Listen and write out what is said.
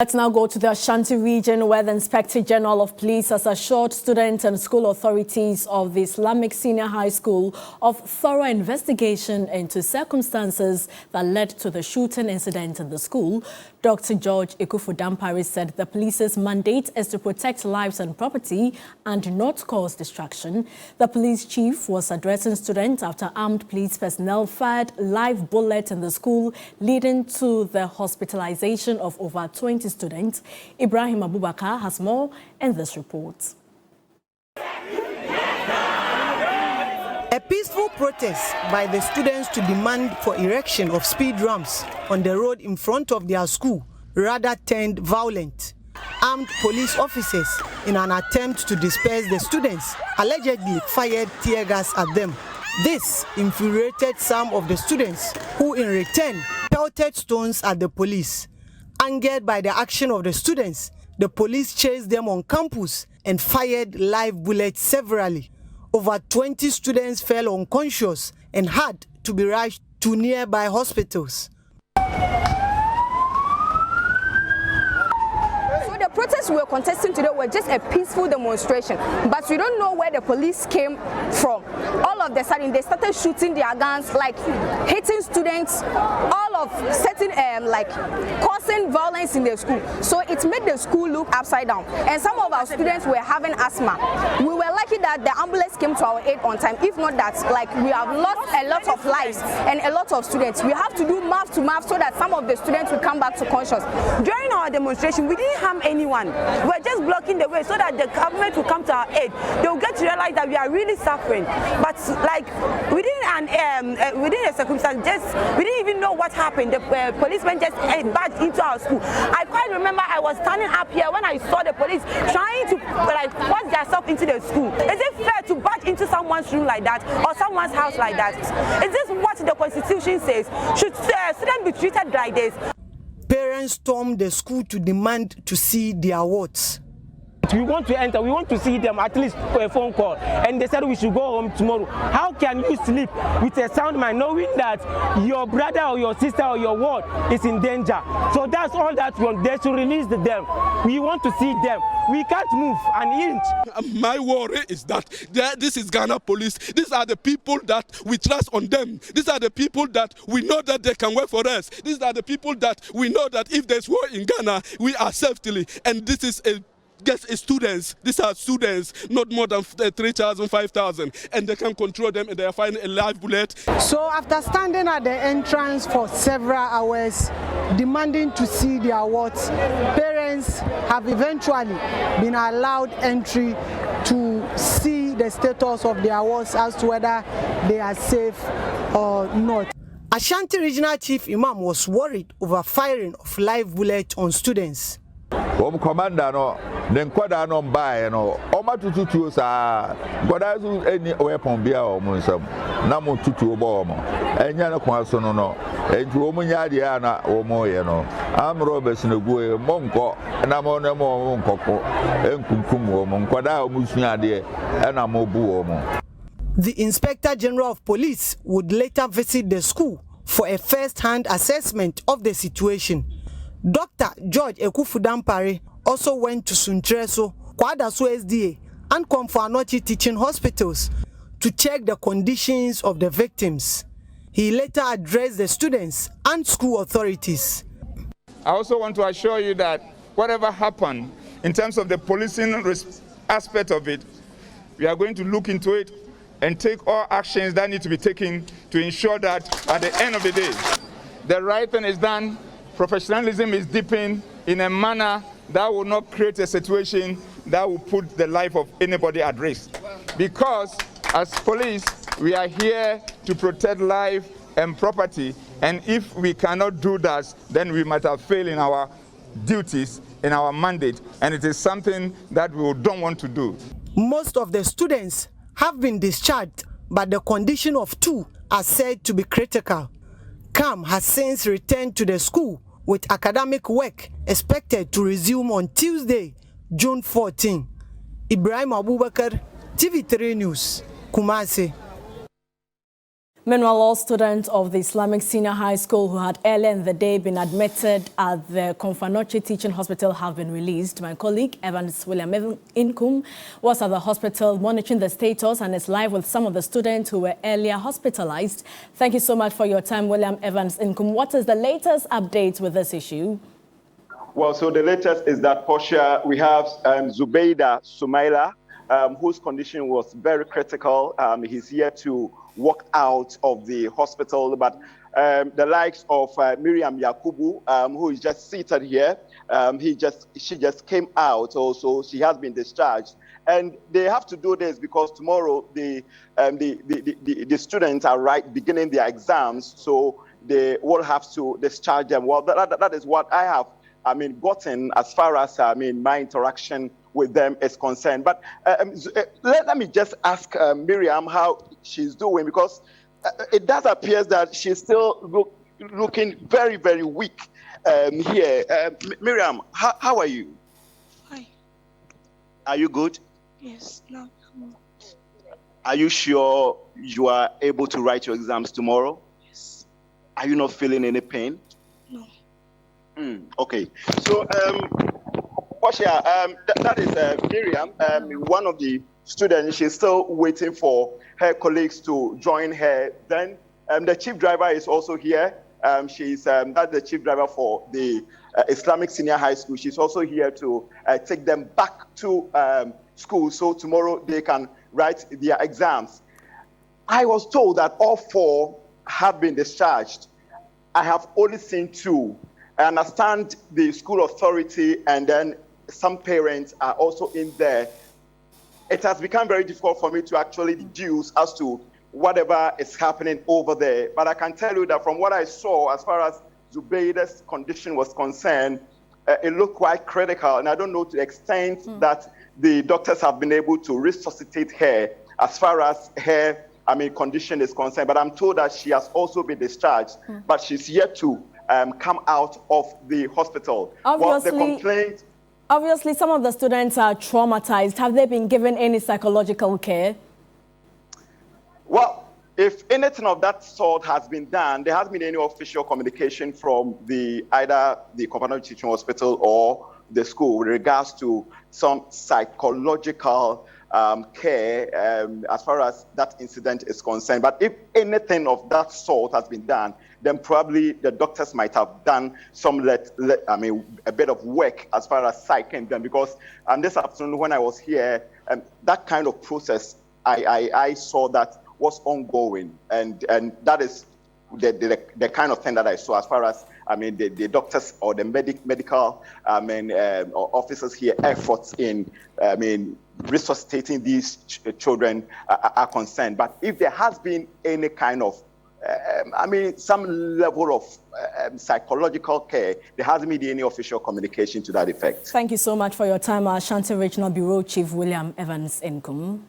Let's now go to the Ashanti region, where the Inspector General of Police has assured students and school authorities of the Islamic Senior High School of thorough investigation into circumstances that led to the shooting incident in the school. Dr. George Ekufu-Dampare said the police's mandate is to protect lives and property and not cause distraction. The police chief was addressing students after armed police personnel fired live bullets in the school, leading to the hospitalization of over 20 students. Ibrahim Abubakar has more in this report. A peaceful protest by the students to demand for erection of speed ramps on the road in front of their school rather turned violent. Armed police officers, in an attempt to disperse the students, allegedly fired tear gas at them. This infuriated some of the students, who in return pelted stones at the police. Angered by the action of the students, the police chased them on campus and fired live bullets severally. Over 20 students fell unconscious and had to be rushed to nearby hospitals. The protests we were contesting today were just a peaceful demonstration, but we don't know where the police came from. All of a sudden, they started shooting their guns, like hitting students, all of certain causing violence in the school. So it made the school look upside down, and some of our students were having asthma. We were lucky that the ambulance came to our aid on time. If not that, we have lost a lot of lives and a lot of students. We have to do mouth to mouth so that some of the students will come back to conscious. During our demonstration, we didn't harm anyone. We're just blocking the way so that the government will come to our aid. They will get to realize that we are really suffering. But within a circumstance, we didn't even know what happened. The policemen just barged into our school. I quite remember I was standing up here when I saw the police trying to force themselves into the school. Is it fair to barge into someone's room like that or someone's house like that? Is this what the Constitution says? Should students be treated like this? Parents stormed the school to demand to see their wards. We want to enter, we want to see them at least for a phone call, and they said we should go home tomorrow. How can you sleep with a sound mind knowing that your brother or your sister or your ward is in danger? So that's all that we want. They should release them. We want to see them. We can't move an inch. My worry is that this is Ghana police. These are the people that we trust on them. These are the people that we know that they can work for us. These are the people that we know that if there's war in Ghana, we are safely. And this is students. These are students, not more than 3,000, 5,000, and they can control them, and they are finding a live bullet. So after standing at the entrance for several hours, demanding to see their wards, parents have eventually been allowed entry to see the status of their wards as to whether they are safe or not. Ashanti Regional Chief Imam was worried over firing of live bullets on students. Commander no nkwada no mbae no omatututu sa goda zu eni weapon bia o mo nsam na mo tutu obo mo enya ne kwa so no enti o mo nyaade a na o mo ye no amro besinagu e mo nko na mo ne mo nkoko enkunkum o mo nkwada o mo suade e na mo bu o mo. The Inspector General of Police would later visit the school for a first-hand assessment of the situation. Dr. George Ekufu-Dampare also went to Suntreso, Kwadaso SDA, and Komfo-Anokye teaching hospitals to check the conditions of the victims. He later addressed the students and school authorities. I also want to assure you that whatever happened in terms of the policing aspect of it, we are going to look into it and take all actions that need to be taken to ensure that at the end of the day, the right thing is done. Professionalism is deepened in a manner that will not create a situation that will put the life of anybody at risk. Because as police, we are here to protect life and property, and if we cannot do that, then we might have failed in our duties, in our mandate, and it is something that we don't want to do. Most of the students have been discharged, but the condition of 2 are said to be critical. CAM has since returned to the school, with academic work expected to resume on Tuesday, June 14. Ibrahim Abubakar, TV3 News, Kumasi. Meanwhile, all students of the Islamic Senior High School who had earlier in the day been admitted at the Komfanoche Teaching Hospital have been released. My colleague Evans William Inkum was at the hospital monitoring the status and is live with some of the students who were earlier hospitalized. Thank you so much for your time, William Evans Inkum. What is the latest update with this issue? Well, so the latest is that, Portia, we have Zubeida Sumaila, whose condition was very critical. He's here to walk out of the hospital, but the likes of Miriam Yakubu, who is just seated here, she just came out also. She has been discharged, and they have to do this because tomorrow the students are beginning their exams, so they will have to discharge them. Well, that is what I have gotten as far as my interaction with them is concerned. But let me just ask Miriam how she's doing, because it does appear that she's still looking very, very weak here. Miriam, how are you? Hi. Are you good? Yes, no. Are you sure you are able to write your exams tomorrow? Yes. Are you not feeling any pain? No. Okay. So, Portia, that is Miriam, one of the students. She's still waiting for her colleagues to join her. Then the chief driver is also here. That's the chief driver for the Islamic Senior High School. She's also here to take them back to school, so tomorrow they can write their exams. I was told that all 4 have been discharged. I have only seen 2. I understand the school authority and then some parents are also in there. It has become very difficult for me to actually deduce as to whatever is happening over there. But I can tell you that from what I saw, as far as Zubeida's condition was concerned, it looked quite critical. And I don't know to the extent that the doctors have been able to resuscitate her as far as her condition is concerned. But I'm told that she has also been discharged, but she's yet to come out of the hospital. Obviously, some of the students are traumatized. Have they been given any psychological care? Well, if anything of that sort has been done, there hasn't been any official communication from either the Komfanoche Teaching Hospital or the school with regards to some psychological care as far as that incident is concerned. But if anything of that sort has been done, then probably the doctors might have done some a bit of work as far as psyching them, because this afternoon when I was here, that kind of process I saw that was ongoing, and that is the kind of thing that I saw as far as the doctors or the medical officers here efforts in resuscitating these children are concerned. But if there has been any kind of some level of psychological care, there hasn't been any official communication to that effect. Thank you so much for your time, Ashanti Regional Bureau Chief William Evans Inkum.